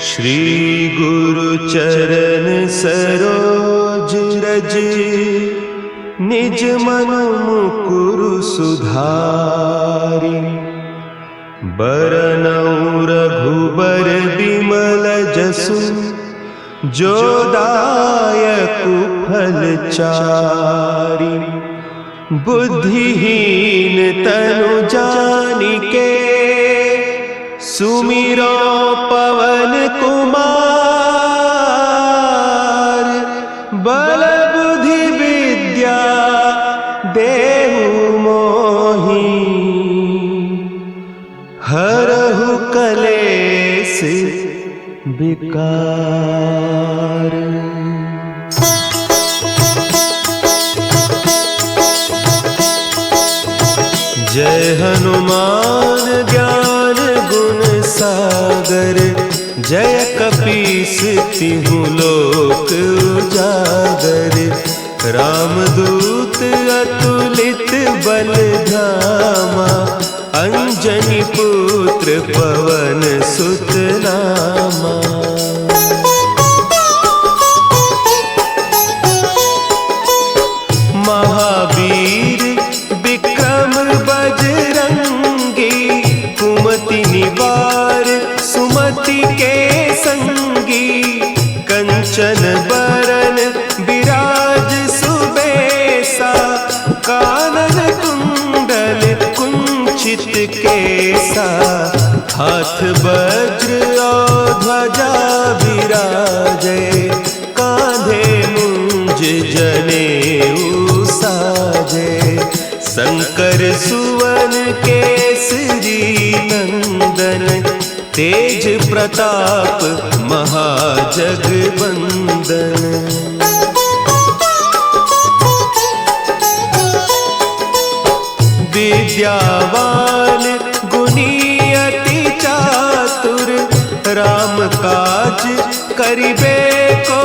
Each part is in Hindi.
श्री गुरु चरण सरोज रज, निज मन मुकुरु सुधारि। बरनउँ रघुबर बिमल जसु, जो दायकु फल चारि। बुद्धिहीन तनु जानिके, सुमिरो पवन कुमार। बल बुद्धि विद्या देहु मोहि, हरहु कलेस विकार। जय हनुमान ज्ञान गुण सागर, जय कपीस तिहु लोक उजागर। रामदूत अतुलित बल धामा, अंजनी पुत्र पवन सुत नामा। महावीर विक्रम बजरंगी, कुमति निवार सुमति के संगी। कंचन बरन विराज सुबेसा, कानन कुंडल कुंचित केसा। हाथ वज्र और ध्वजा विराजे, कांधे मुंज जनेऊ साजे। शंकर सुवन केसरी नंदन, तेज प्रताप महाजगवंदन। विद्यावान गुणी अति चातुर, राम काज करिबे को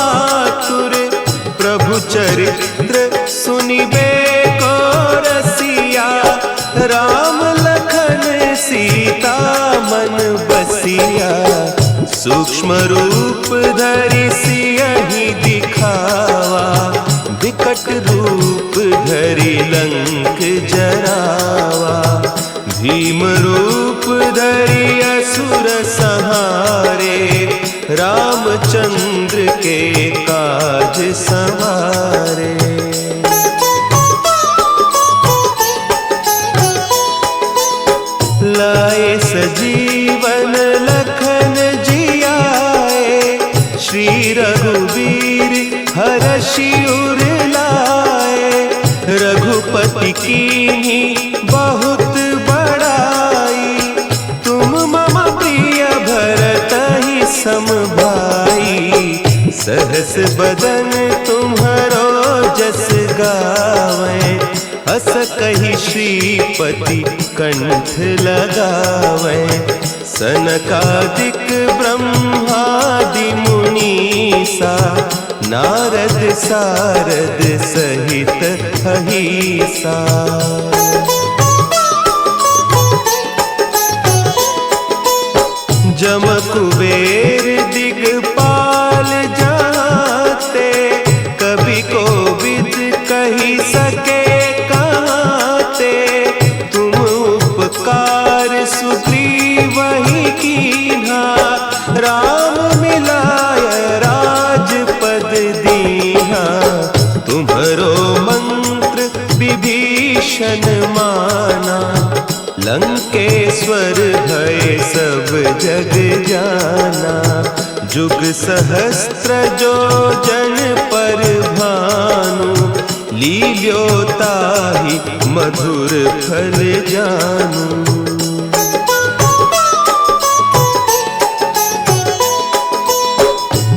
आतुर। प्रभु चरित्र सुनिबे को रसिया, राम लखन सीता मन बसिया। सूक्ष्म रूप धरि सियहि दिखावा, विकट रूप धरि लंक जरावा। भीम रूप धरि असुर संहारे, रामचंद्र के काज संवारे। लाए सजीवन लखन जियाए, श्री रघुवीर हरषि उर लाए। रघुपति कीन्ही बहुत बड़ाई, तुम मम प्रिय भरतहि सम भाई। सहस बदन तुम्हरो जस गावें, हस कहि श्रीपति कंठ लगावें। सनकादिक ब्रह्मादि मुनीसा, नारद सारद सहित अहीसा। जम कुबेर दिगपाल जाते, कवि कोविद कहि सके कहते। तुम उपकार सुग्रीवहि कीन्हा, राम मिलाय राजपद दीन्हा। तुम्हरो मंत्र विभीषण माना, लंकेश्वर भय सब जग जाना। जुग सहस्त्र जो जन पर भानु, लील्योताहि मधुर फल जानू।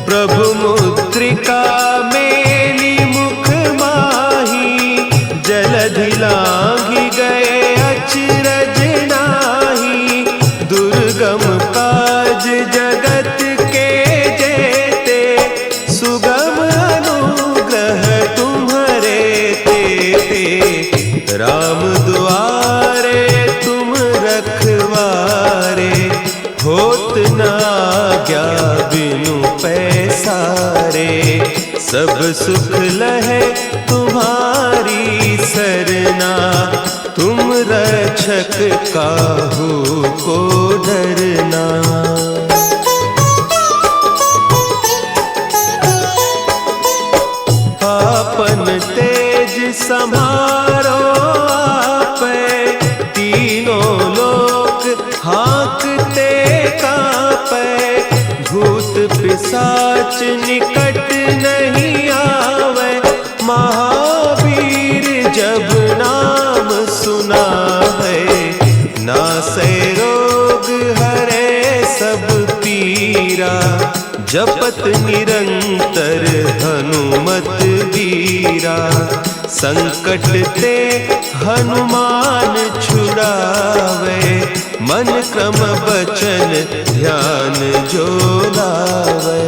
प्रभु मुद्रिका मेली मुख माही, जलधि लांघि गए अचरज नाही। दुर्गम काज जगत के जेते, सुगम अनुग्रह तुम्हरे तेते। राम दुआरे तुम रखवारे, होत न आज्ञा बिनु पैसारे। सब सुख लहे तुम्हारी सरना, तुम रक्षक काहू को डरना। आपन तेज सम्हारो आपै, तीनों लोक हाँकते कांपै। भूत पिशाच निकट नहीं आवे, महावीर जब नाम सुनावे। नासै रोग हरे सब पीरा, जपत निरंतर हनुमत वीरा। संकट ते हनुमान छुड़ावे, मन क्रम बचन ध्यान जो लावे।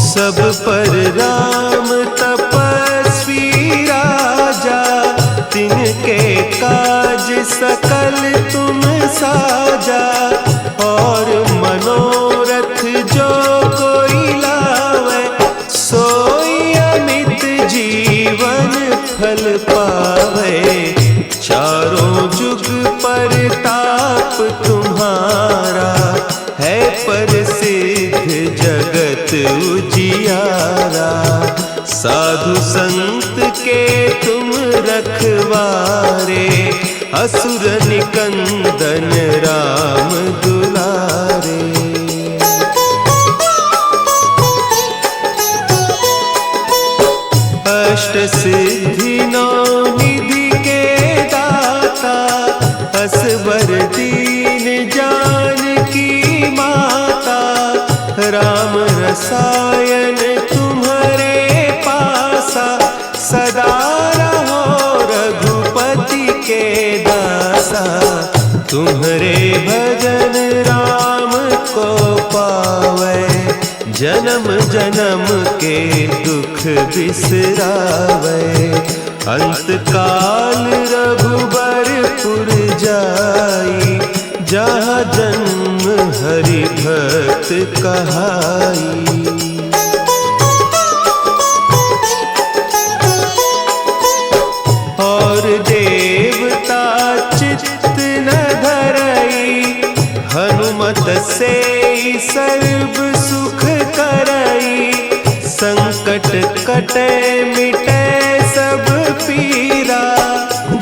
सब पर राम तपस्वी राजा, तिनके काज सकल तुम साजा। और मनोरथ जो कोई लावे, सोई अमित जीवन फल पावे। चारों जुग परताप तुम्हारा, है प्रसिद्ध जगत उजियारा। साधु संत के तुम रखवारे, असुर निकंदन राम दुलारे। अष्ट सिद्धि नौ निधि के दाता, असवर दीन जानकी माता। राम रसायन तुम्हारे पासा, सदा रहो रघुपति के दासा। तुम्हारे भजन राम को पावे, जन्म जन्म के दुख बिसरावे। अंत काल रघुबरपुर जाई, जहाँ जन्म हरि भक्त कहाई। और देवता चित्त न धरई, हनुमत से सर्व सुख करई। संकट कटे मिटे सब पीरा,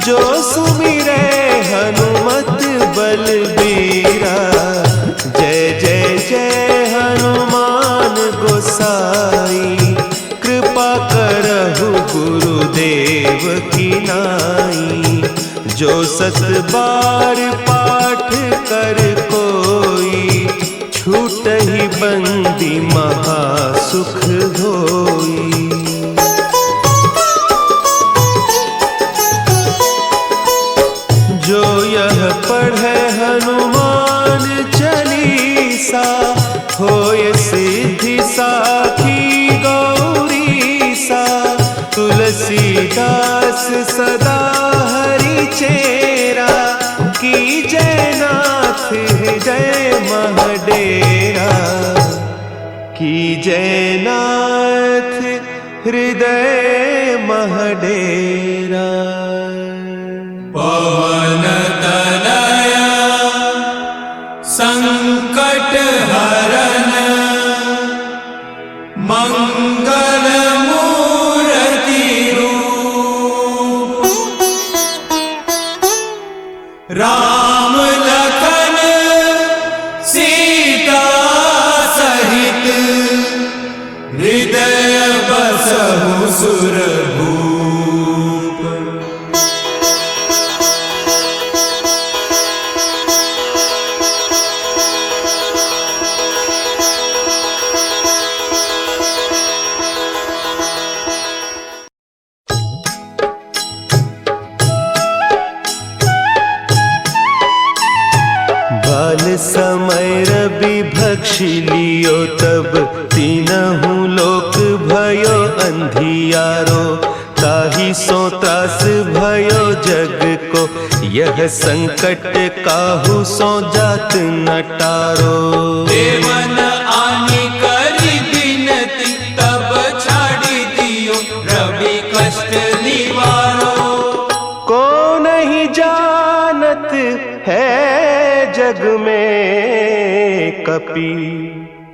जो सुमिरे हनुमत बलबीरा। जय जय जय हनुमान गोसाई, कृपा करहु गुरुदेव की नाई। जो सत बार पाठ कर कोई, छूटहि बंदी महासुख होई। जो यह पढ़े हनुमान चालीसा, होय सिद्धि साखी गौरीसा। तुलसीदास सदा हरि चेरा, की जयनाथ हृदय महडेरा। की जयनाथ हृदय महडेरा। पवन तनया संकट हरन, मंगल मूर्ति रूप। राम लखन सीता सहित, हृदय बसहु सुरभूप। बाल समय रवि भक्षि लियो, तब तीनहु लोक भयो अंधियारो। ताहि सो त्रास भयो जग को, यह संकट काहू सो जात न टारो। देवन आनी करी बिनती, तब छाड़ी दियो रवि कष्ट निवारो। को नहीं जानत है जग में कपि,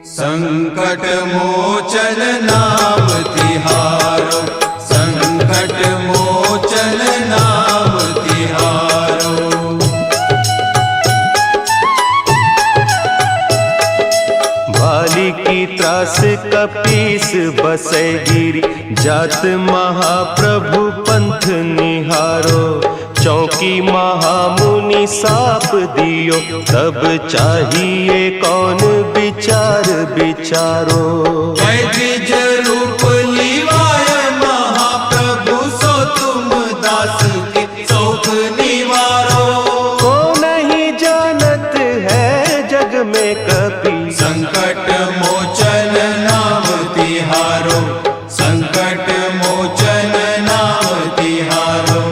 संकट मोचन नाम तिहारो, संकट मोचन नाम तिहारो। भाली की त्रास कपीस बसै गिरी, जात महाप्रभु पंथ निहारो। चौकी महामुनि साप दियो, तब चाहिए कौन विचार विचारो। द्विज रूप लिवाय महाप्रभु, सो तुम दास के शोक निवारो। को नहीं जानत है जग में कपि, संकट मोचन नाम तिहारो, संकट मोचन नाम तिहारो।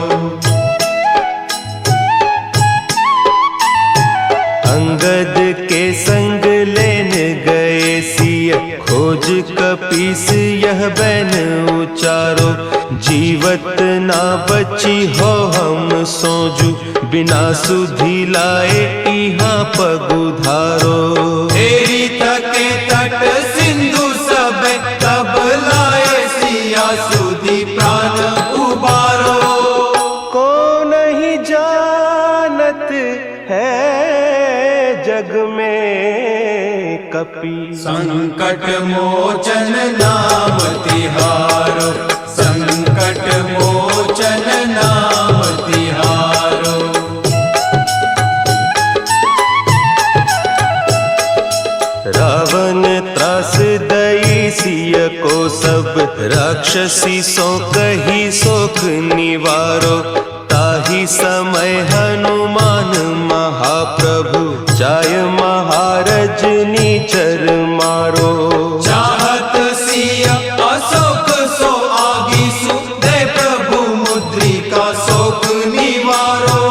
अंगद के संग लेन गए सिय, खोज कपीस यह बैन उचारो। जीवत ना बची हो हम सोजू, बिना सुधि लाए इहाँ पगुधारो। तेरी तके तट सिंधु सब, तब लाए सिया सुधि प्राण उबारो। को नहीं जानत है जग में कपि, संकट मोचन नाम तिहारो, संकट मोचन नाम तिहारो। रावण त्रास दई सिय को, सब राक्षसी सो कही सोख निवारो। ताही समय हनुमान महाप्रभु, जाय महारज नीचर मारो। चाहत सिय अशोक सो आगीसु, दे प्रभु मुद्रिका शोक निवारो।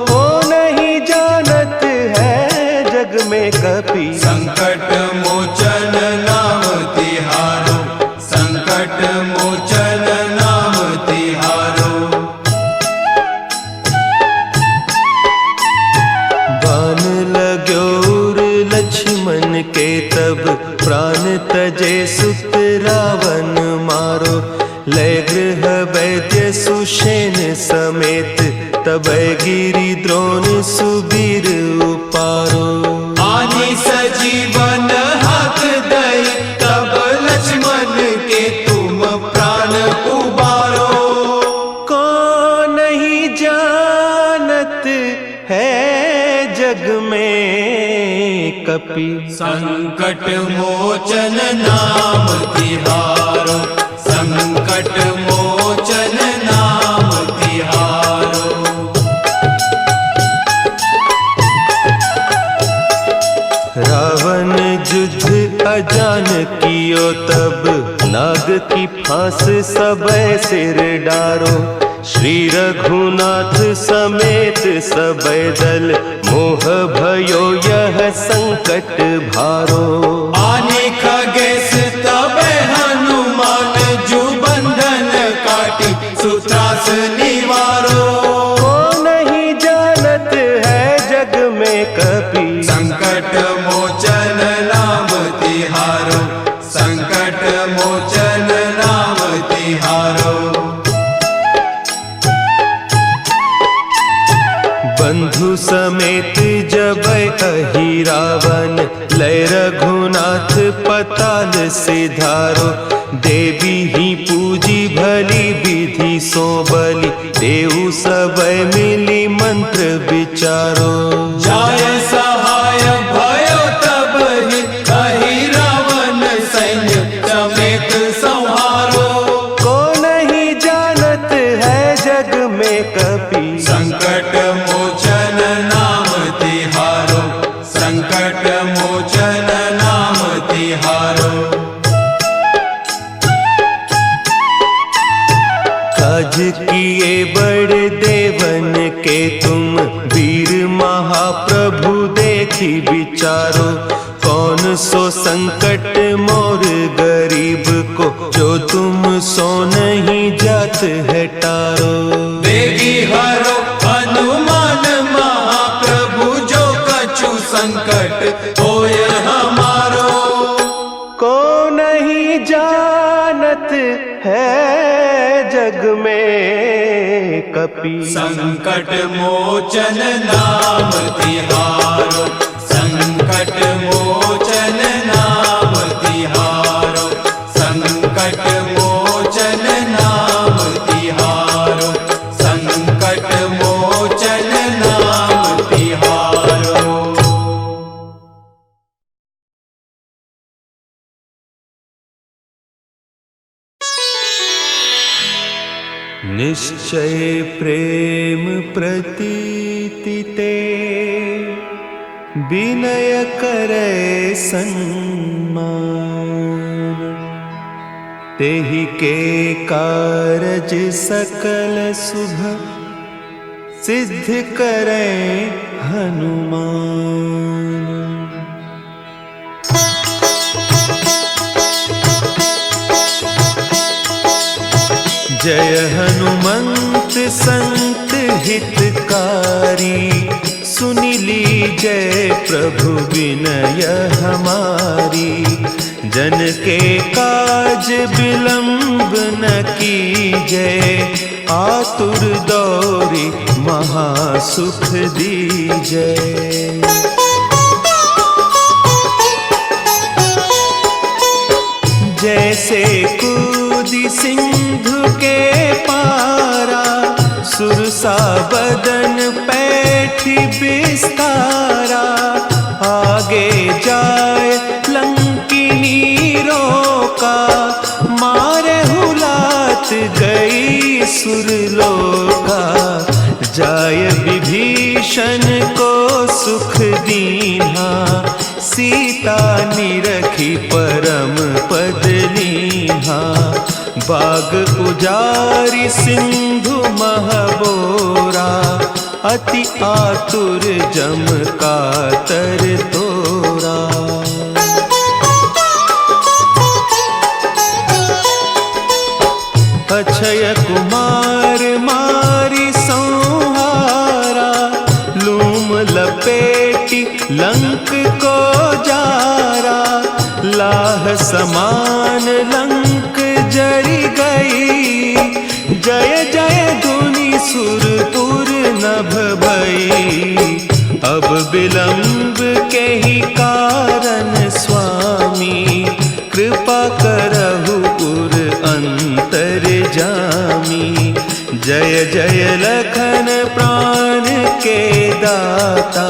को नहीं जानत है जग में कपि, संकट मोचन नाम तिहारो, संकट मोचन नाम तिहारो। बान लाग्योर लक्ष्मण के, तब प्राण तजे सुत रावण मारो। लय गृह वैद्य सुषेण समेत, तब गिरि द्रोण सुबीर उपारो। आनी सजीवन हाथ दई, तब लक्ष्मण के तुम प्राण उबारो। को नहीं जानत है जग में कपि, संकट मोचन नाम तिहारो, संकट मोचन नाम तिहारो। रावण युद्ध अजान कियो, तब नाग की फांस सबय सिर डारो। श्री रघुनाथ समेत सबय दल, मोह भयो यह संकट भारो। आने खगेश तब हनुमान, जु बंधन काटी सुत्रास निवारो। को नहीं जानत है जग में कपि, संकट मोचन नाम तिहारो, संकट मोचन नाम तिहारो। बंधु समेत जब अहि रावण, लय रघुनाथ पताल सिधारो। देवी ही पूजी भली विधि सो बलि, देहु सबय मिली मंत्र विचारो। जाय सहाय भयो तब ही, अहि रावण सैन्य समेत संहारो। को नहीं जानत है जग में कपि, संकट मोचन नाम तिहारो, संकट मोचन नाम तिहारो। काज किए बड़ देवन के तुम वीर महाप्रभु देखी विचारो, कौन सो संकट मोर गरीब को, जो तुम सो नहीं जात है टारो। बेगी हरो हनुमान महाप्रभु, जो कछु संकट होय हमारो। को नहीं जानत है जग में कपि, संकट मोचन नाम तिहारो, संकट मोचन नाम तिहारो, संकट मोचन नाम तिहारो, संकट मोचन नाम तिहारो। निश्चय प्रेम प्रतीति ते, विनय करे सन्मान, तेहि के कारज सकल शुभ, सिद्ध करे हनुमान। जय हनुमंत संत हितकारी, सुनि लीजय प्रभु विनय हमारी। जन के काज विलंब न कीजय, आतुर दौरी महासुख दीजय। जैसे कूदी सिंधु के पारा, सुरसा बदन पैठी बिस्तारा। आगे जाए लंकिनी रोका, मारे हुलात गई सुरलोका। जाय विभीषण को सुख दीन्हा, सीता निरखी परम पद लीन्हा। बाग उजारी सिंधु महबोरा, अति आतुर जम कातर तोरा। अक्षय कुमार मारी संहारा, लूम लपेटी लंक को जारा। लाह समान लंक जरी गई, जय जय धुनि सुरपुर नभ भई। अब विलंब के ही कारण स्वामी, कृपा करहु पुर अंतर जामी। जय जय लखन प्राण के दाता,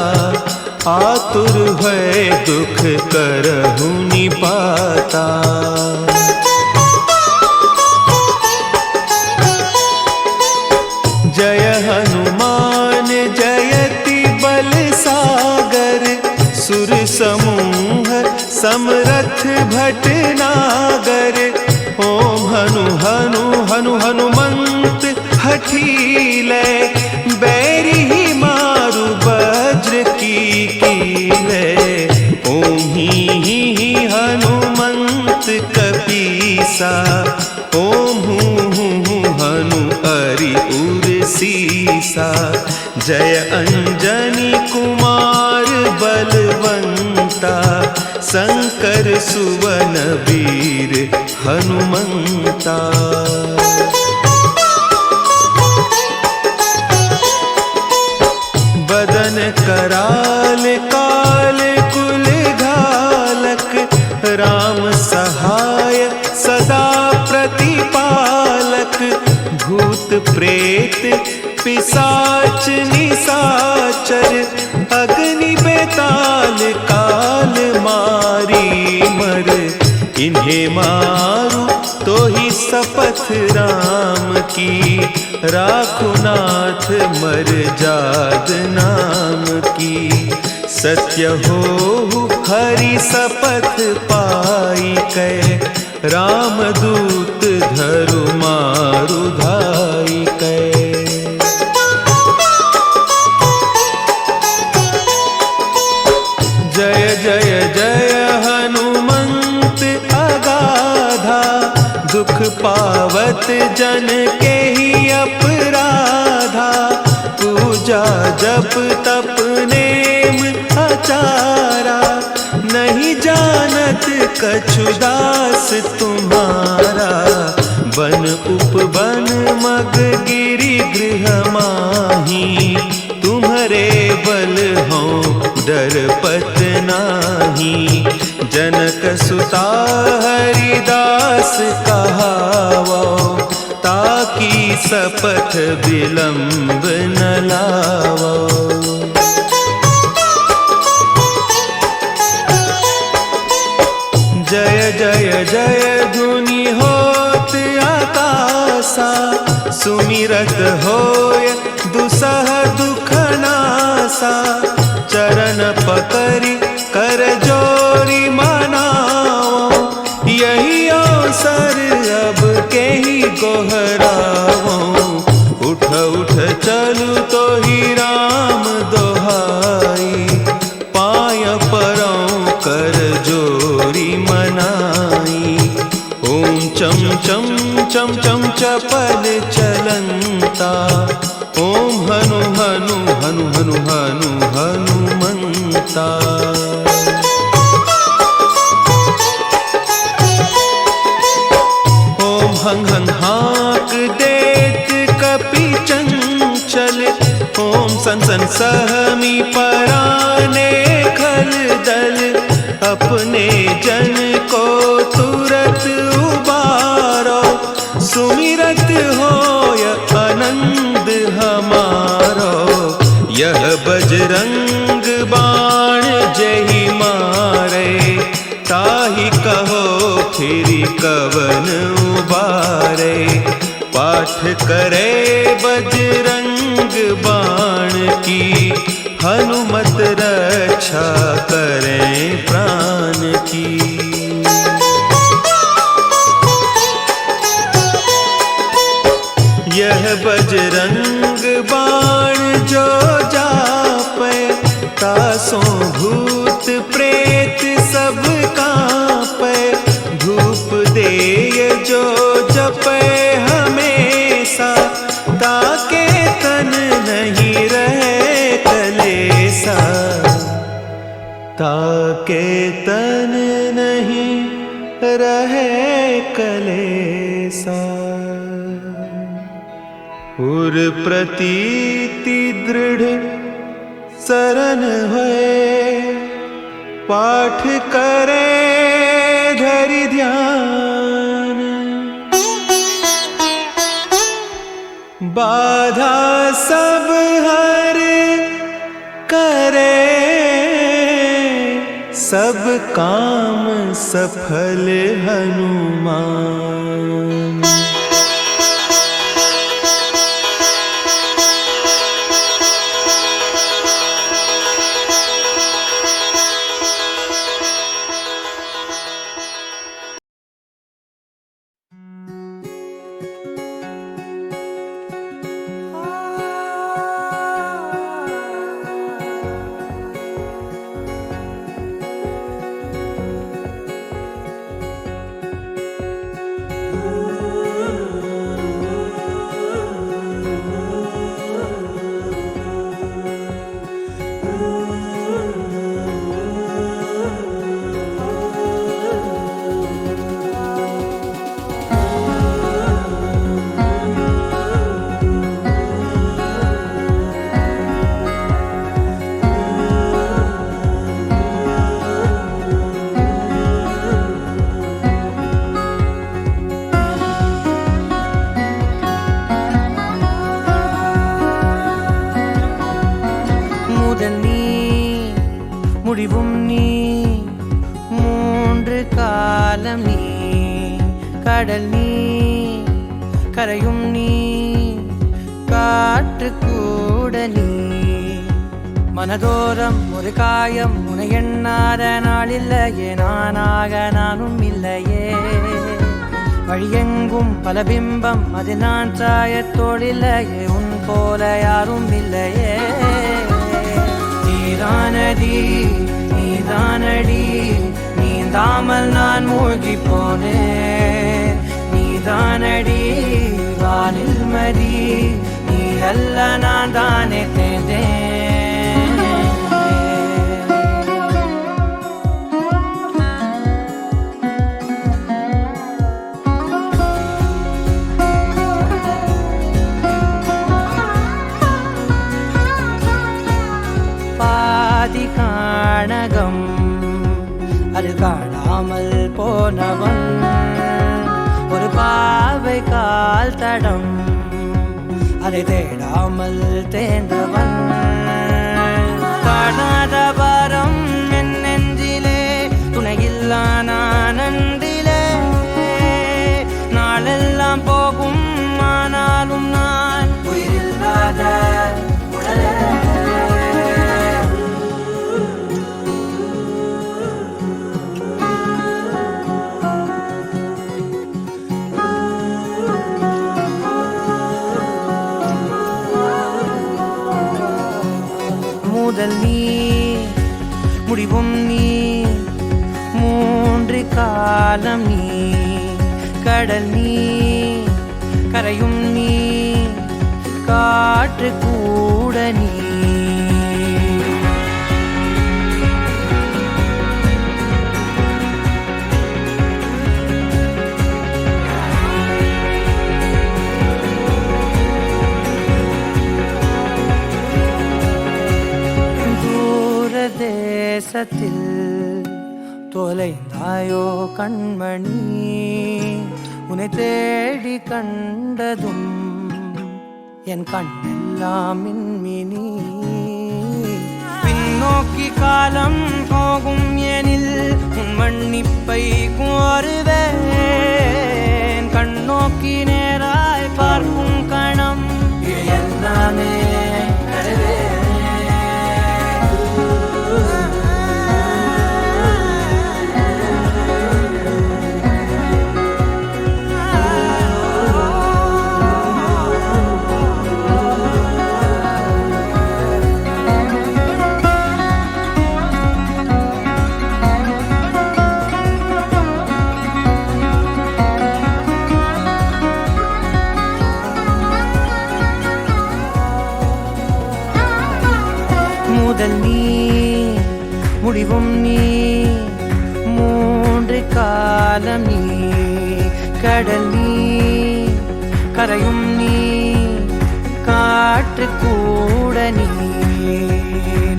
आतुर भय दुख करहु निपाता। जय हनुमान जयति बल सागर, सुर समूह समरथ भटनागर। ओम हनु हनु हनु हनुमंत हठीले, बैरी ही मारु वज्र की कीले। ओम ही हनुमंत कपीसा, ओम हूँ हनु हरि उर सीसा। जय अंजनी कुमार बलवंता, शंकर सुवन वीर हनुमंता। बदन कराल काल कुल घालक, राम सहाय सदा प्रतिपालक। भूत प्रेत पिशाच निशाचर, अग्नि बेताल काल मारी मर। इन्हें मारू तो ही शपथ राम की, राखो नाथ मर जाद नाम की। सत्य हो हरि शपथ पाई कै, रामदूत धरु मारु धाई कै। दुख पावत जन के ही अपराधा, पूजा जप तप नेम आचारा, नहीं जानत कछु दास तुम्हारा। बन उपवन मग गिरि गृह माही, तुम्हारे बल हो डरपत नाही। जनक सुता हरिदास कहावो, ताकि सपथ विलंब न लावो। जय जय जय धुनि होत आकाशा, सुमिरत होय दुसह दुख नासा। चरण पकड़ि कर जोरी मनाओ, यही अवसर अब के ही गोहराओ। उठ उठ चलू तो ही राम दोहाई, पाय परौं कर जोरी मनाई। ओम चम चम चम चम चपल चलंता, ओम हनु हनु हनु हनु हनु हनुमंता। ओम हंग हंग हाँक देत कपि चंचल, ओम सन सन सहमी पराने खल दल। अपने जन को तुरत उबारो, सुमिरत होय आनंद हमारो। यह बजरंग बाण जहि मारे, ताहि कहो फिर कवन उबारे। पाठ करे बजरंग बाण की, हनुमत रक्षा करें प्राण की। यह बजरंग बाण जो जापे, तासों भूत प्रेत सब कांपे। धूप देय जो जपे हमेशा, ताके तन नहीं रहे कलेसा। ताके तन नहीं रहे कलेसा। उर प्रतीति दृढ़ शरण है, पाठ करे धरि ध्यान। बाधा सब हर करे, सब काम सफल हनुमान। முடிவும் நீ, மூன்று காலம் நீ, கடல் நீ, கரையும் நீ, காற்று கூட நீ. மனதோரம் ஒரு காயம் உனை எண்ணாத நாளில்லையே, நானாக நானும் இல்லையே. வழியெங்கும் பல பிம்பம், அது நான் சாயத்தோடில்லையே, உன் போல யாரும் இல்லையே. நீதானடி நீதானடி, நீந்தாமல் நான் மூழ்கி போனேன். நீ தானடி வானில் மதி நீ அல்ல நான் தானே தேர்ந்தேன் பாதி காணகம் அது காணாமல் போனவன் ஒரு பாவை கால் தடம் அதை தேடாமல் தேர்ந்தவன் காணாத பாரம் என் நெஞ்சிலே துணையில்லா நான் அன்றிலே நாளெல்லாம் போகும் ஆனாலும் நான் உயிரில்லாத உடலே முதல் நீ முடிவும் நீ மூன்று காலம் நீ கடல் நீ கரையும் நீ காற்று கூட நீ தேசத்தில் தொலைந்தாயோ கண்மணி உன்னை தேடி கண்டதும் என் கண்ணெல்லாம் மின்மினி பின்னோக்கி காலம் போகும் எனில் உன் மன்னிப்பை கோருவேன் கண்ணோக்கி நேராய் பார்க்கும் கணம் எல்லாமே முதல் நீ முடிவும் நீ மூன்று காலம் நீ கடல் நீ கரையும் நீ காற்று கூட நீ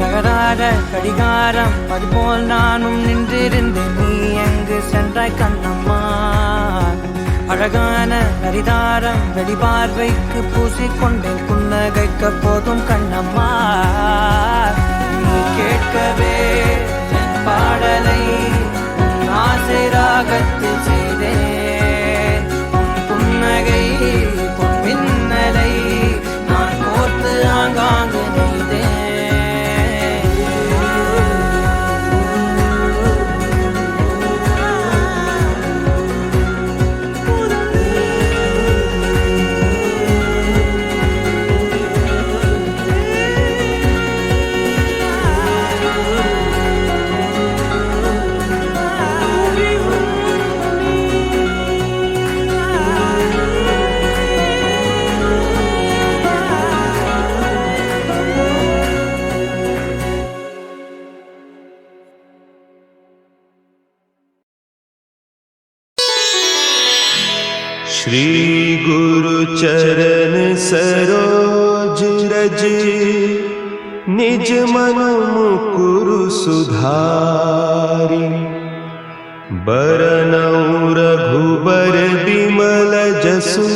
நகராத கடிகாரம் அதுபோல் நானும் நின்றிருந்தேன் நீ எங்கு சென்றாய் கண்ணம்மா அழகான நரிதாரம் வெளிபார்வைக்கு பூசிக்கொண்டேன் புன்னகைக்க போதும் கண்ணம்மா நீ கேட்கவே என் பாடலை ஆசை ராகத்தில் செய்தேன் புன்னகை பொன்மின்னலை நான் கோர்த்து ஆங்காங்கு நெய்தேன் श्री गुरु चरण सरोज रज निज मन मुकुरु सुधारि बरनउँ रघुबर बिमल जसु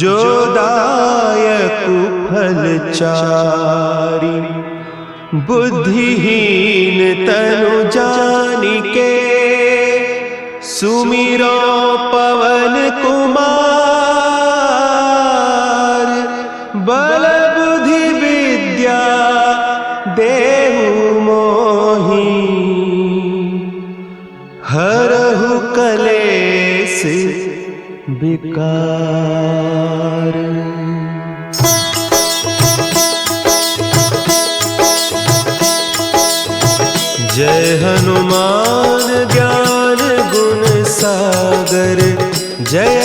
जो दायकु फल चारि बुद्धिहीन तनु जानिके सुमिरो पवन कुमार बल बुद्धि विद्या देहु मोहि हरहु कलेस विकार। जय हनुमान ज्ञान गुण सागर जय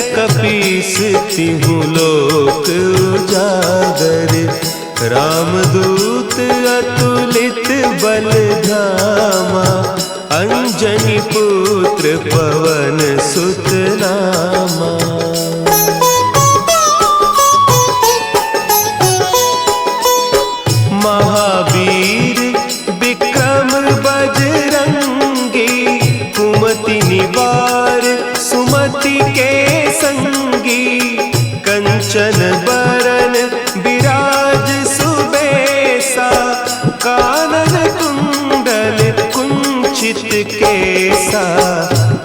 तिहु लोक उजागर। रामदूत अतुलित बल धामा, अंजनी पुत्र पवन सुत नामा। महावीर विक्रम बजरंगी, कुमति निवार सुमति के संगी। कंचन बरन विराज सुबेसा, कानन कुंडल कुंचित केसा।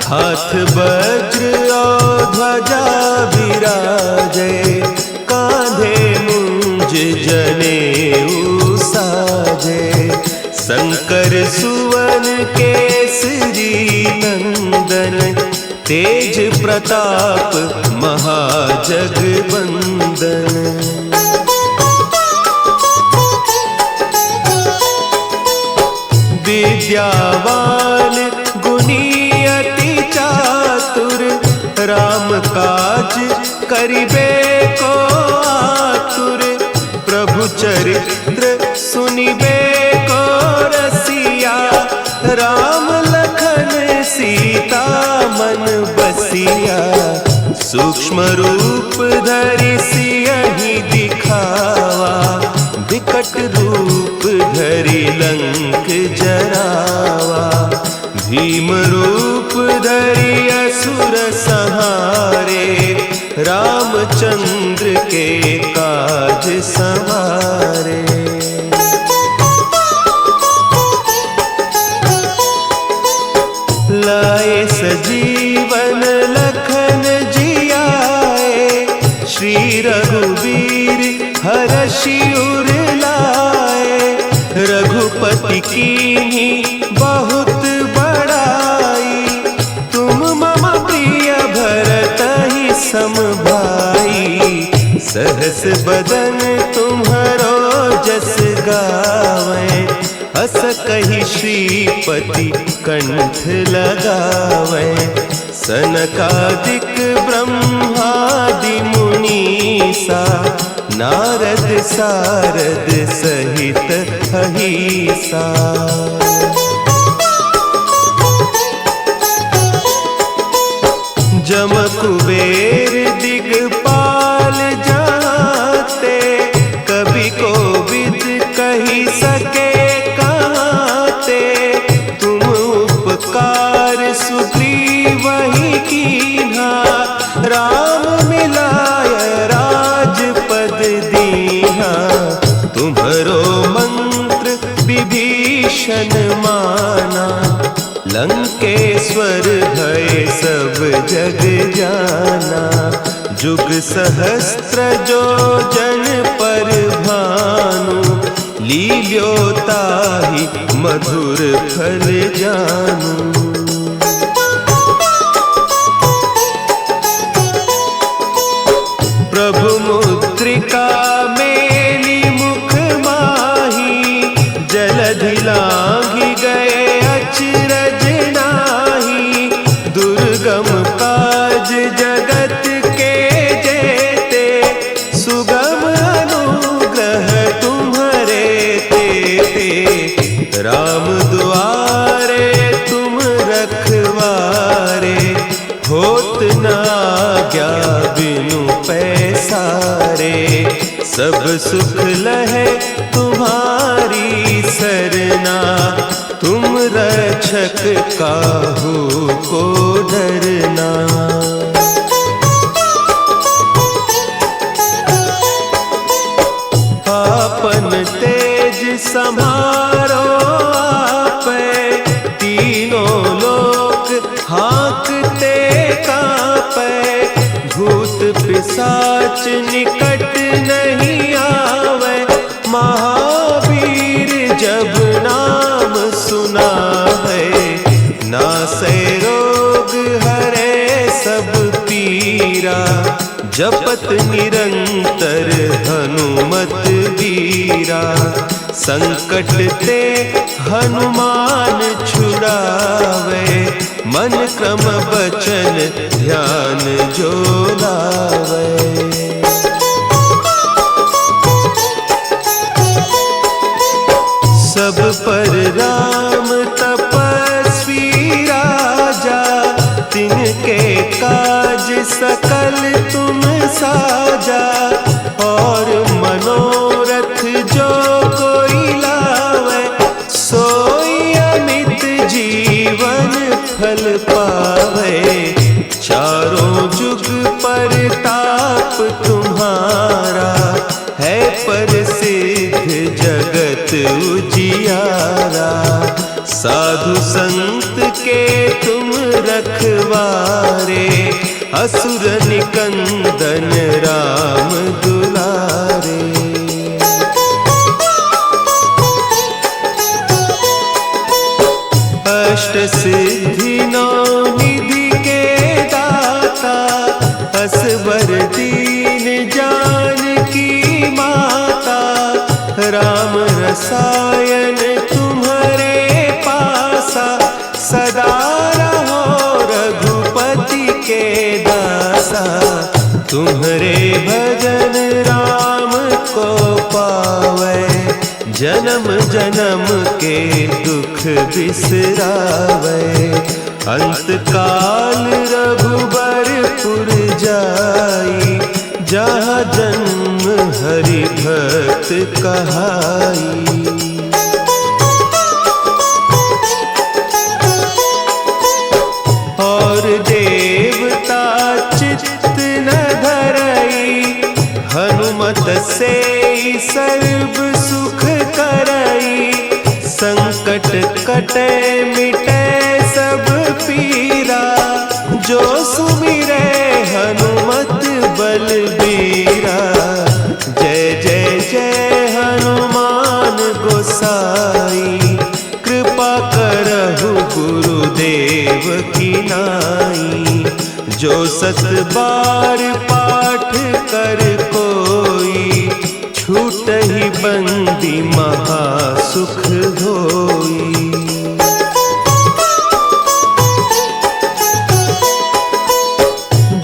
हाथ वज्र और ध्वजा विराजे, कांधे मुंज जनेऊ साजे। शंकर सुवन केसरी नंदन, तेज प्रताप महाजगवंदन। विद्यावान गुणी अति चातुर, राम काज करिबे को आतुर। प्रभु चरित्र सुनिबे को रसिया, राम लखन सीता मन बसिया। सूक्ष्म रूप धरि सियहि दिखावा, विकट रूप धरि लंक जरावा। भीम रूप धरि असुर संहारे, रामचंद्र के काज संवारे। लाए सजीवन लखन जियाए, श्री रघुवीर हरषि उर लाए। रघुपति कीन्ही बहुत बड़ाई, तुम मम प्रिय भरतहि सम भाई। सहस बदन तुम्हरो जस गावें, हस कहि श्रीपति कंठ लगावें। सनकादिक ब्रह्मादि मुनीसा, नारद सारद सहित अहीसा। जम कुबेर दिगपाल जाते, कवि कोविद कही सके कहते। तुम उपकार सुग्रीवहि कीन्हा, राम मिलाय राजपद दीन्हा। तुम्हरो मंत्र विभीषण माना, लंकेश्वर भय सब जग जाना। जुग सहस्त्र जो जन पर भानु, लील्यो ताहि मधुर फल जानू। प्रभु मुद्रिका मेली मुख माही, जलधि लांघि गए अचरज नाही। दुर्गम काज जगत के जेते, सुगम अनुग्रह तुम्हरे तेते। राम दुआरे तुम रखवारे, होत न आज्ञा बिनु पैसारे। सब सुख लहे तुम्हारी सरना, तुम रक्षक काहू को डरना। आपन तेज समारो आपै, तीनों लोक हाँकते कांपै। भूत पिशाच निकट नहीं आवे, महावीर जब नाम सुना है। नासै रोग हरे सब पीरा, जपत निरंतर हनुमत वीरा। संकट ते हनुमान छुड़ावे, मन क्रम बचन ध्यान जो लावे। सब पर राम तपस्वी राजा, तिनके काज सकल तुम साजा। और मनोरथ जो कोई लावे, सोई अमित जीवन फल पावे। चारों जुग पर ताप तुम्हारा, है प्रसिद्ध जगत उजियारा। साधु संत के तुम रखवारे, असुर निकंदन राम दुलारे। अष्ट सिद्धि नौ निधि के दाता, असवर दीन जानकी माता। राम रसायन तुम्हारे पासा, सदा रहो रघुपति के दासा। तुम्हारे भजन राम को पावे, जन्म जन्म के दुख बिसरावे। अंत काल रघुबरपुर जाई, जहाँ जन्म हरि भक्त कहाई। और देवता चित्त न धरई, हनुमत से सर्व सुख करई। संकट कटे मिटे सब पीरा, जो सुमिरे हनुमत बलबीरा। जय जय जय हनुमान गोसाई, कृपा करहु गुरुदेव की नाई। जो सत बार पाठ कर कोई, छूटहि बंदी महासुख होई।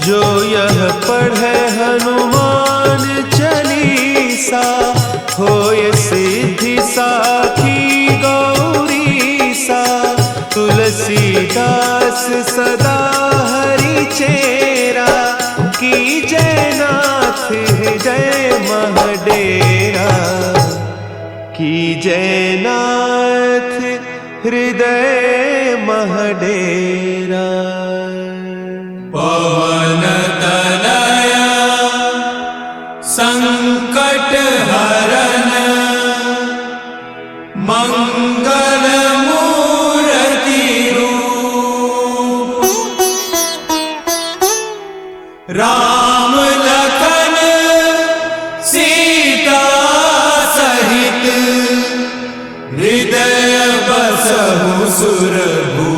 जो यह पढ़े हनुमान चालीसा, होय सिद्धि साखी गौरीसा। तुलसीदास सदा हरि चेरा, की जयनाथ हृदय महडेरा। की जयनाथ हृदय महडेरा। पवन तनया संकट हरन, मंगल मूर्ति रूप। राम लखन सीता सहित, हृदय बसहु सुरभूप।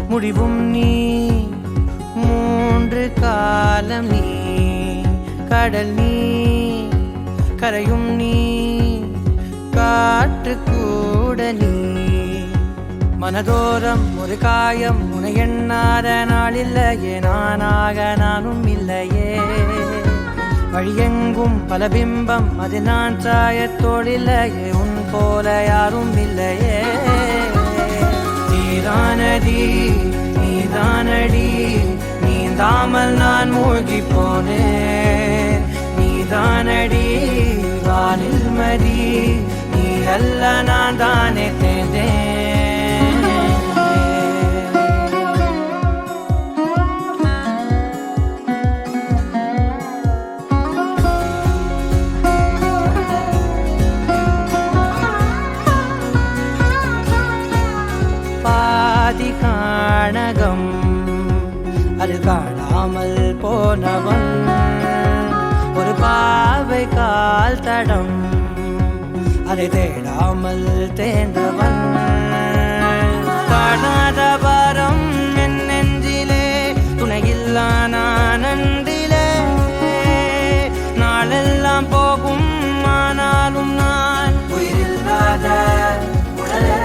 முடிவும் நீ, மூன்று காலம் நீ, கடல் நீ, கரையும் நீ, காற்று கூட நீ. மனதோரம் ஒரு காயம் உனை எண்ணாத நாளில்லையே, நானாக நானும் இல்லையே. வழியெங்கும் பல பிம்பம் அது நான் சாயத்தோடில்லையே உன் போல யாரும் இல்லையே நீதானடி நீதானடி நீந்தாமல் நான் மூழ்கி போனேன் நீதானடி வானில் மதி நீ அல்ல நான் தானே தேர்ந்தேன் காணகம் அது காணாமல் போனவன் ஒரு பாவை கால் தடம் அதை தேடாமல் தேர்ந்தவன் காணாத பாரம் என் நெஞ்சிலே துணையில்லா நான் அன்றிலே நாளெல்லாம் போகும் ஆனாலும் நான் உயிரில்லாத உடலே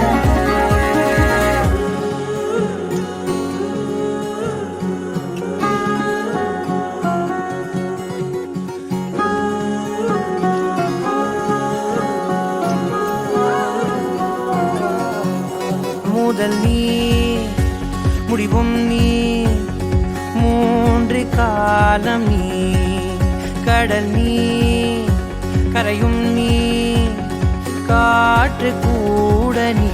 முதல் நீ முடிவும் நீ மூன்று காலம் நீ கடல் நீ கரையும் நீ காற்று கூட நீ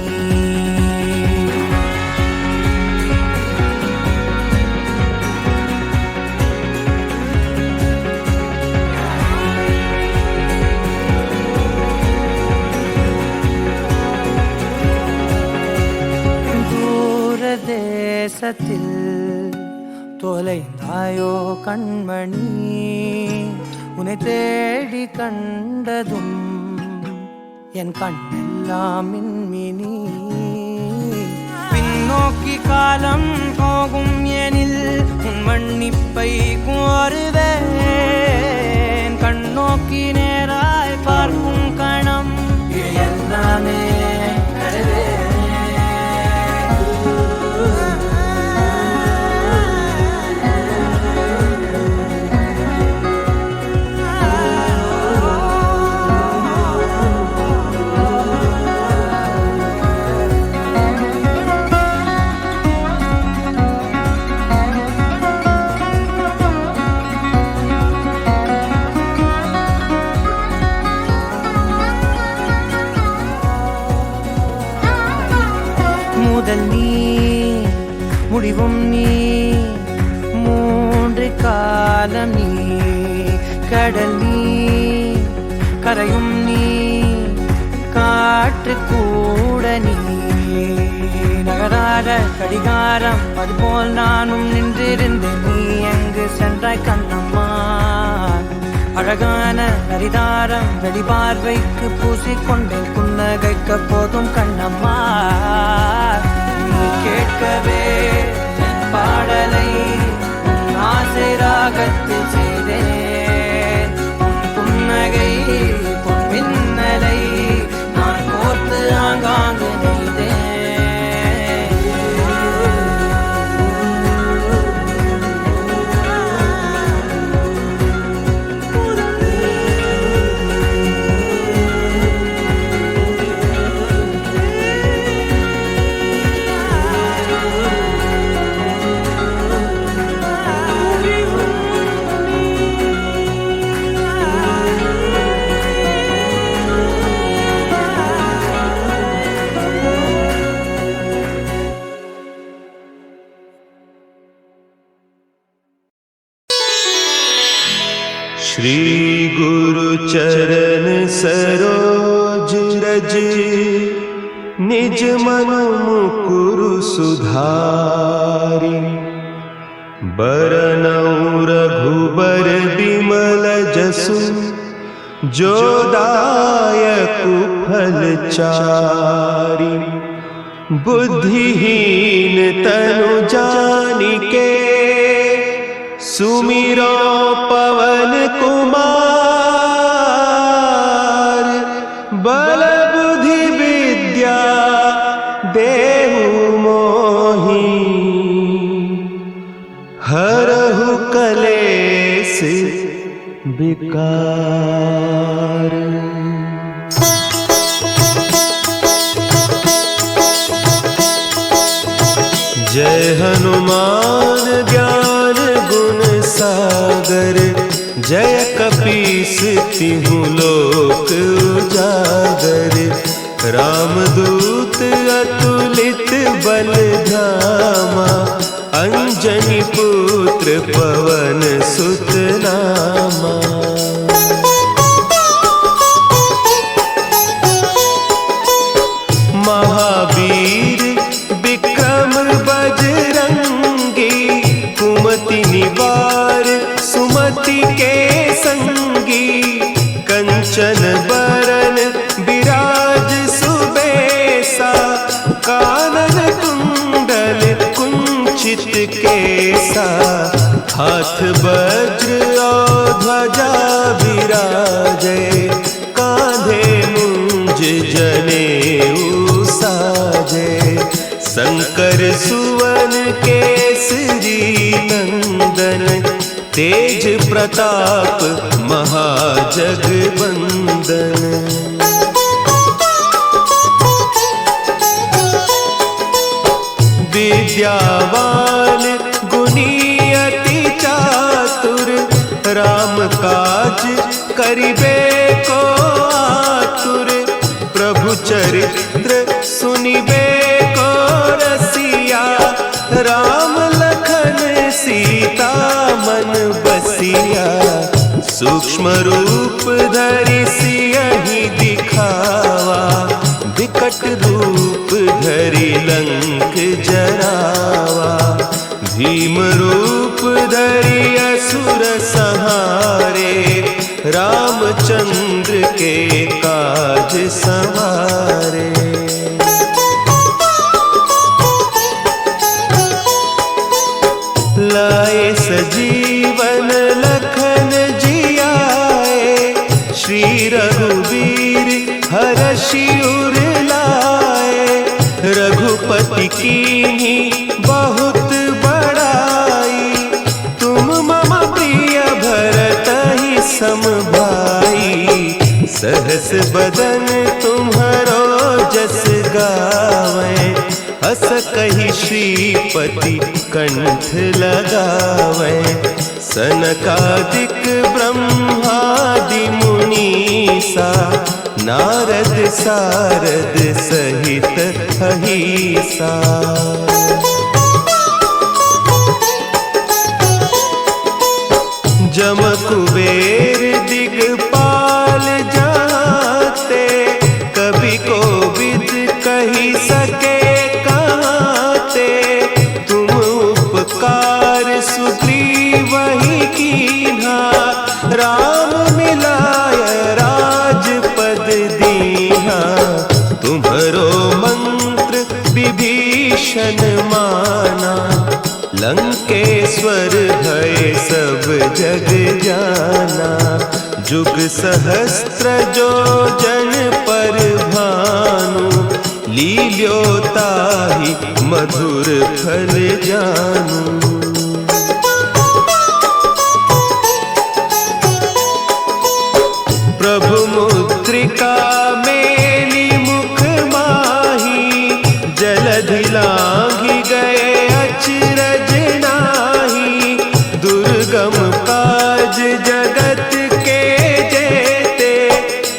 தேசத்தில் தொலைந்தாயோ கண்மணி உன்னை தேடி கண்டதும் என் கண்ணெல்லாம் மின்மினி பின்னோக்கி காலம் போகும் எனில் உன் மன்னிப்பை கோருவேன் கண்ணோக்கி நேராய் பார்க்கும் கணம் எல்லாமே முதல் நீ முடிவும் நீ மூன்று காலம் நீ கடல் நீ கரையும் நீ காற்று கூட நீ நகராத கடிகாரம் அதுபோல் நானும் நின்றிருந்தேன் நீ எங்கு சென்றாய் கண்ணம்மா அழகான நரிதாரம் வெளிபார்வைக்கு பூசிக்கொண்டேன் புன்னகைக்க போதும் கண்ணம்மா நீ கேட்கவே பாடலை ஆசை ராகத்தில் செய்தேன் புன்னகை பொன்மின்னலை நான் கோர்த்து ஆங்காங்கு நெய்தேன் श्री गुरु चरण सरोज रज निज मन मुकुरु सुधारि बरनउँ रघुबर बिमल जसु जो दायकु फल चारि बुद्धिहीन तनु जानिके सुमिरो पवन कुमार बल बुद्धि विद्या देहु मोहि हरहु कलेस विकार। जय हनुमान ज्ञान गुण सागर, जय कपीस तिहु लोक उजागर। रामदूत अतुलित बल धामा, अंजनी पुत्र पवन सुत नामा। महावीर विक्रम बजरंगी, कुमति निवार सुमति के संगी। कंचन बरन विराज सुबेसा, कानन कुंडल कुंचित केसा। हाथ वज्र और ध्वजा विराजे, कांधे मुंज जनेऊ साजे। शंकर सुवन केसरी नंदन, तेज प्रताप महाजगवंदन। विद्यावान गुणी अति चातुर, राम काज करिबे को आतुर। प्रभु चरित्र सुनिबे को रसिया, राम लखन सीता मन बसिया। सूक्ष्म रूप धरि सियहि दिखावा, विकट रूप धरि लंक जरावा। भीम रूप धरि असुर संहारे, रामचंद्र के काज संवारे। लाए सजीवन लखन जियाए, श्री रघुवीर हरषि उर लाए। रघुपति कीन्ही बहुत बड़ाई, तुम मम प्रिय भरतहि सम भाई। सहस बदन तुम्हरो जस गावें, हस कहि श्रीपति कंठ लगावें। सनकादिक ब्रह्मादि मुनीसा, नारद सारद सहित अहीसा। जम कुबेर दिगपाल जाते, कवि कोविद कहि सके कहते। तुम उपकार सुग्रीवहि कीन्हा, राम मिलाय राजपद दीन्हा। तुम्हरो मंत्र विभीषण माना, लंकेश्वर भय सब जग जाना। जुग सहस्त्र जो जन पर भानु, लील्योताहि मधुर फल जानू। प्रभु मुद्रिका मेली मुख माही, जलधि लांघि गए अचरज नाही। दुर्गम काज जगत के जेते,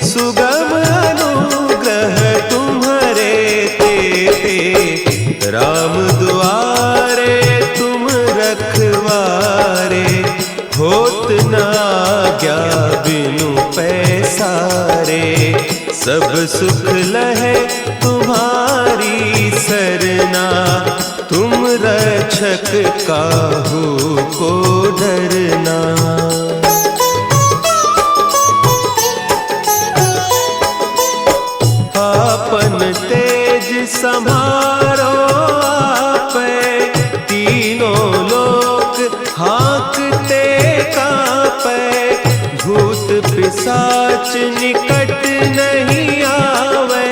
सुगम अनुग्रह तुम्हरे तेते। राम दुआरे तुम रखवारे, होत न आज्ञा बिनु पैसारे। सब सुख लहे तुम्हारी सरना, तुम रक्षक काहू को डरना। आपन तेज समारो आपे, तीनों लोक हाँकते कांपे। भूत पिशाच निकट नहीं आवे,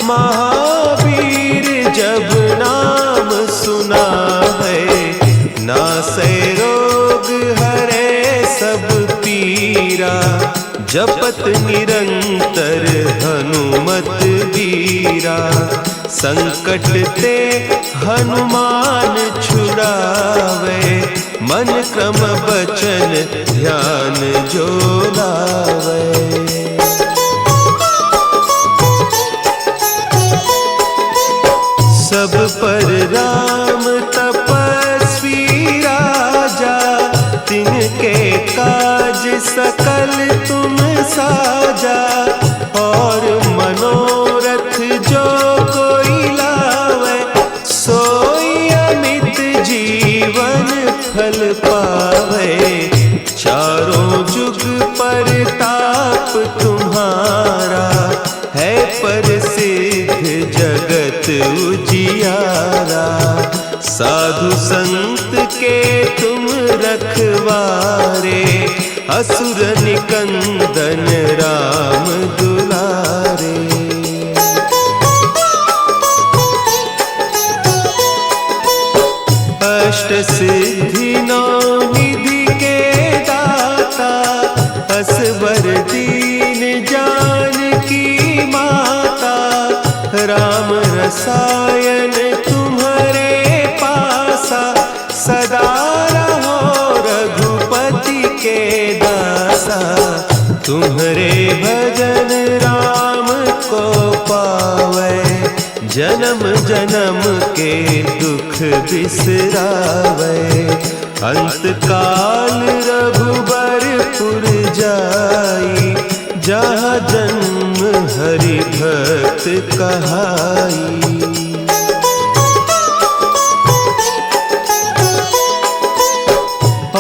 महावीर जब नाम सुना है। नासै रोग हरे सब पीरा, मीरा जपत निरंतर हनुमत बीरा। संकट ते हनुमान छुड़ावे मन क्रम बचन ध्यान जो लावे। सब पर राम तपस्वी राजा तिनके काज सकल तुम साजा। और मनोरथ जो कोई लावे सोई अमित जीवन फल पावे। चारों जुग परताप तुम्हारा है प्रसिद्ध जगत उजियारा। साधु संत के तुम रखवारे असुर निकंदन राम दुलारे। अष्ट सिद्धि नौ निधि के दाता असवर दीन जानकी माता। राम रसायन तुम्हारे पासा सदा रहो रघुपति के दासा। तुम्हारे भजन राम को पावे जन्म जन्म के दुख बिसरावे। अंत काल रघुबरपुर जाई जहाँ जन्म हरि भक्त कहाई।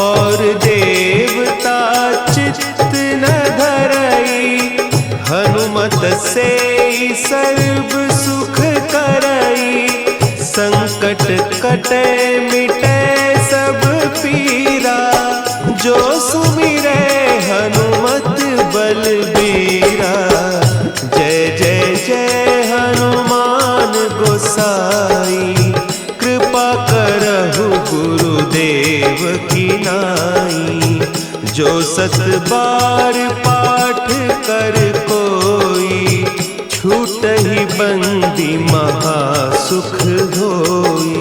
और देवता चित्त न धरई हनुमत से सर्व सुख करई। संकट कटे मिटे सब पीरा जो सुमिरे हनुमत बलबीरा। जय जय जय हनुमान गोसाई कृपा करहु गुरुदेव की नाई। जो सत बार पाठ कर कोई छूट ही बंदी महासुख होई।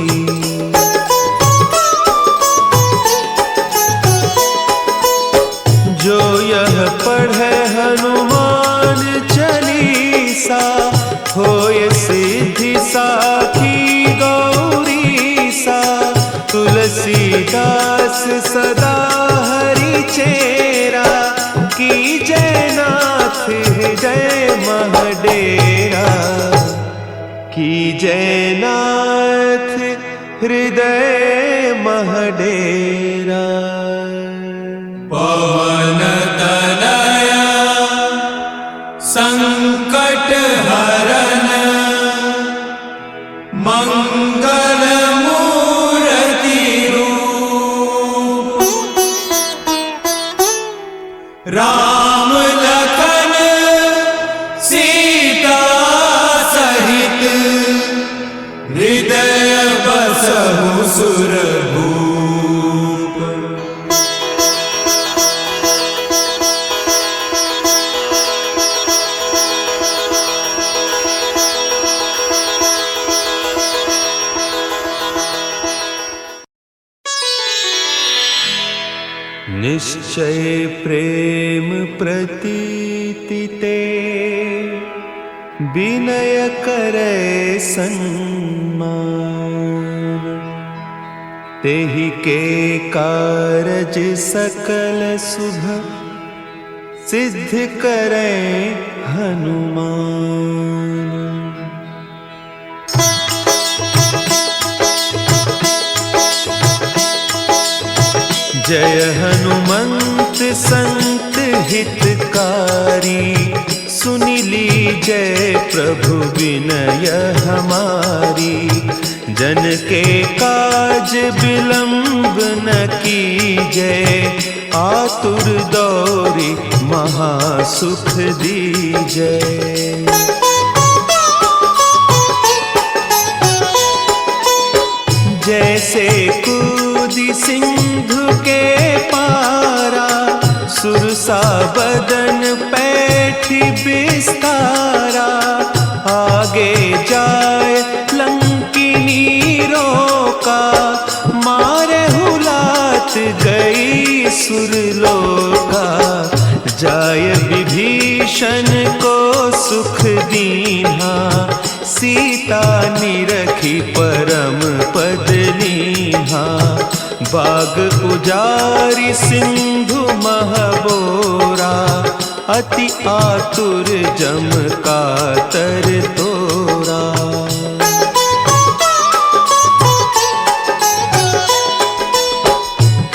जो यह पढ़े हनुमान चालीसा होय सिद्धि साखी गौरी सा। तुलसीदास सदा हरि चेरा की जयनाथ हृदय महडेरा। की जयनाथ हृदय महडेरा। पवन तनया संकट हरन मंगल मूर्ति रूप। राम लखन सीता सहित हृदय बसहु सुरभूप। निश्चय प्रेम प्रतीति ते विनय करे सन्मान। तेहि के कारज सकल शुभ सिद्ध करे हनुमान। जय हनुमंत संत हितकारी। सुनिली जय प्रभु विनय हमारी। जन के काज विलंब न कीजय। आतुर दौरी महासुख दीजय। जैसे कूदी सिंधु के पारा सुरसा बदन पैठी बिस्तारा, आगे जाए लंकिनी रोका, मारे हुलात गई सुरलोका। जाय विभीषण को सुख दीन्हा, सीता निरखी परम पद लीन्हा। बाग उजारी सिंधु महबोरा, अति आतुर जम कातर तोरा।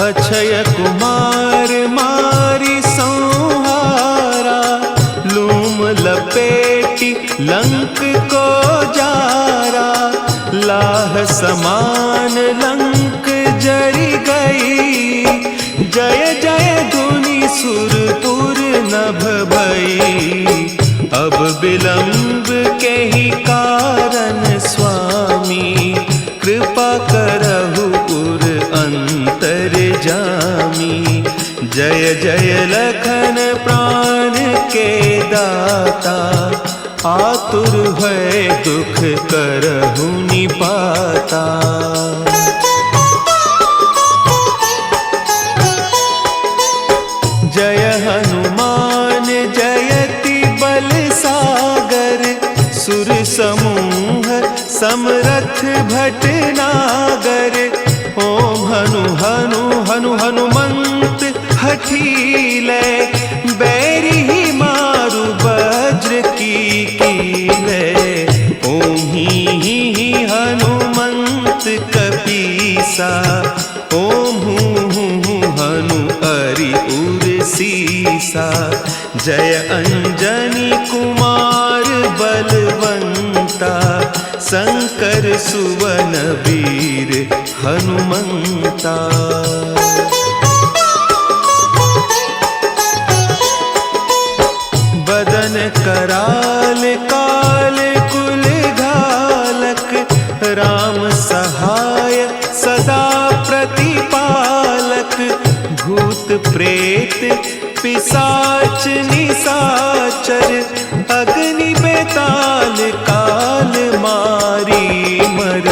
अक्षय कुमार मारी संहारा, लूम लपेटी लंक को जारा। लाह समान लंक जरी गई, जय जय धुनि सुरपुर नभ भई। अब विलंब के ही कारण स्वामी, कृपा करहु पुर अंतर जामी। जय जय लखन प्राण के दाता, आतुर है दुख करहु निपाता। जय हनुमान जयति बल सागर, सुर समूह समरथ भटनागर। ओम हनु हनु हनु हनुमंत हठीले, बैरी ही मारु वज्र की कीले। ओम ही हनुमंत कपीसा, ओम हूँ हनु हरि उर सीसा। जय अंजनी कुमार बलवंता, शंकर सुवन वीर हनुमंता। बदन कराल काल कुल घालक, राम सहाय सदा प्रतिपालक। भूत प्रेत पिशाच निशाचर, अग्नि बेताल काल मारी मर।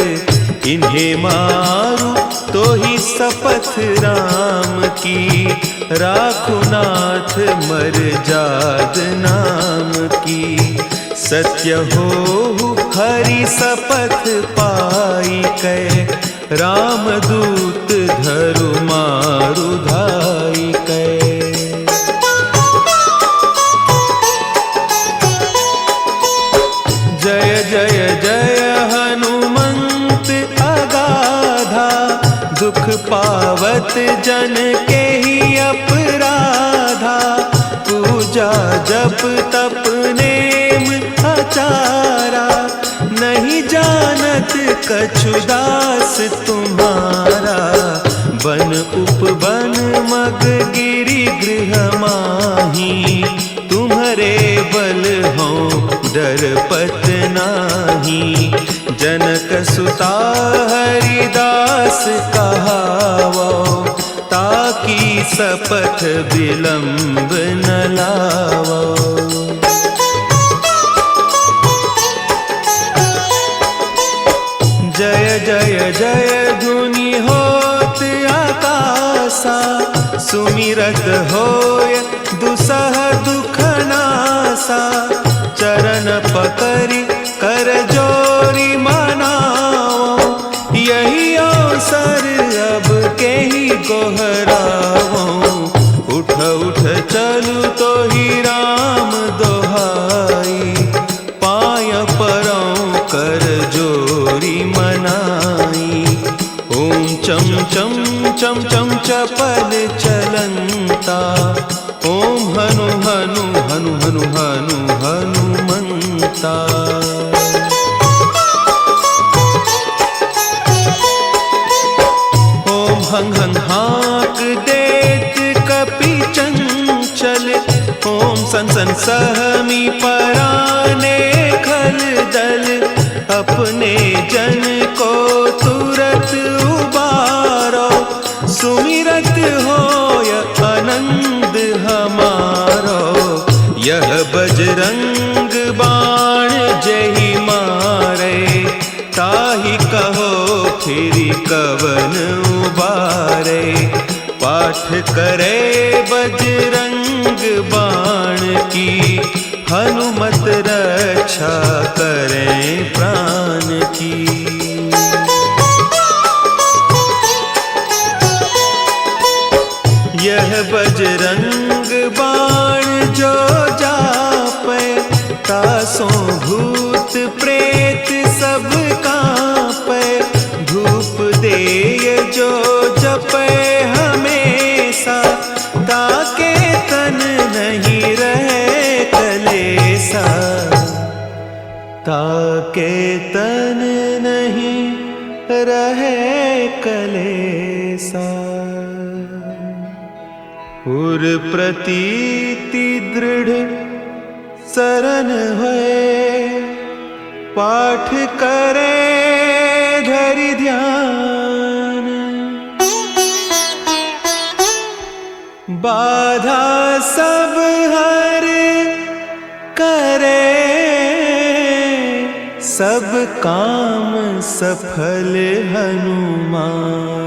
इन्हें मारू तो ही शपथ राम की, राखो नाथ मर जाद नाम की। सत्य हो हरि शपथ पाई कै, राम दूत धरु मारु धाई कै। जय जय जय हनुमंत अगाधा, दुख पावत जन के ही अपराधा। पूजा जप तप नेम आचारा, नहीं जानत कछु दास तुम्हारा। बन उपवन मग गिरि गृह माही, तुम्हारे बल हो डरपत नाही। जनक सुता हरिदास कहावो, ताकि शपथ विलंब न लावो। जय जय जय धुनि होत आकाशा, सुमिरत होय दुसह दुख नासा। चरण पकड़ि कर जोरी मनाओ, यही अवसर अब के ही गोहराओ। उठ उठ चलू तो ही राम दोहाई, पाय परौ कर जोरी मनाई। ओम चम चम चम चम चपल चलंता, ओम हनु हनु हनु हनु हनु हनुमंता। ओम हंग हंग हाक देत कपि चंचल, ओम सन सन सहमी पराने खल दल। अपने जन को तुरत उबारो, सुमि तीरथ होय आनंद हमारो, यह बजरंग बाण जही मारे, ताहि कहो फिर कवन उबारे। पाठ करे बजरंग बाण की, हनुमत रक्षा करें प्राण की। यह बजरंग बाण जो जापे, तासों भूत प्रेत सब कांपे। धूप देय जो जपे हमेशा, ताके तन नहीं रहे कलेसा, ताके तन नहीं रहे कलेसा। उर प्रतीति दृढ़ शरण है, पाठ करे धरि ध्यान। बाधा सब हर करे, सब काम सफल हनुमान।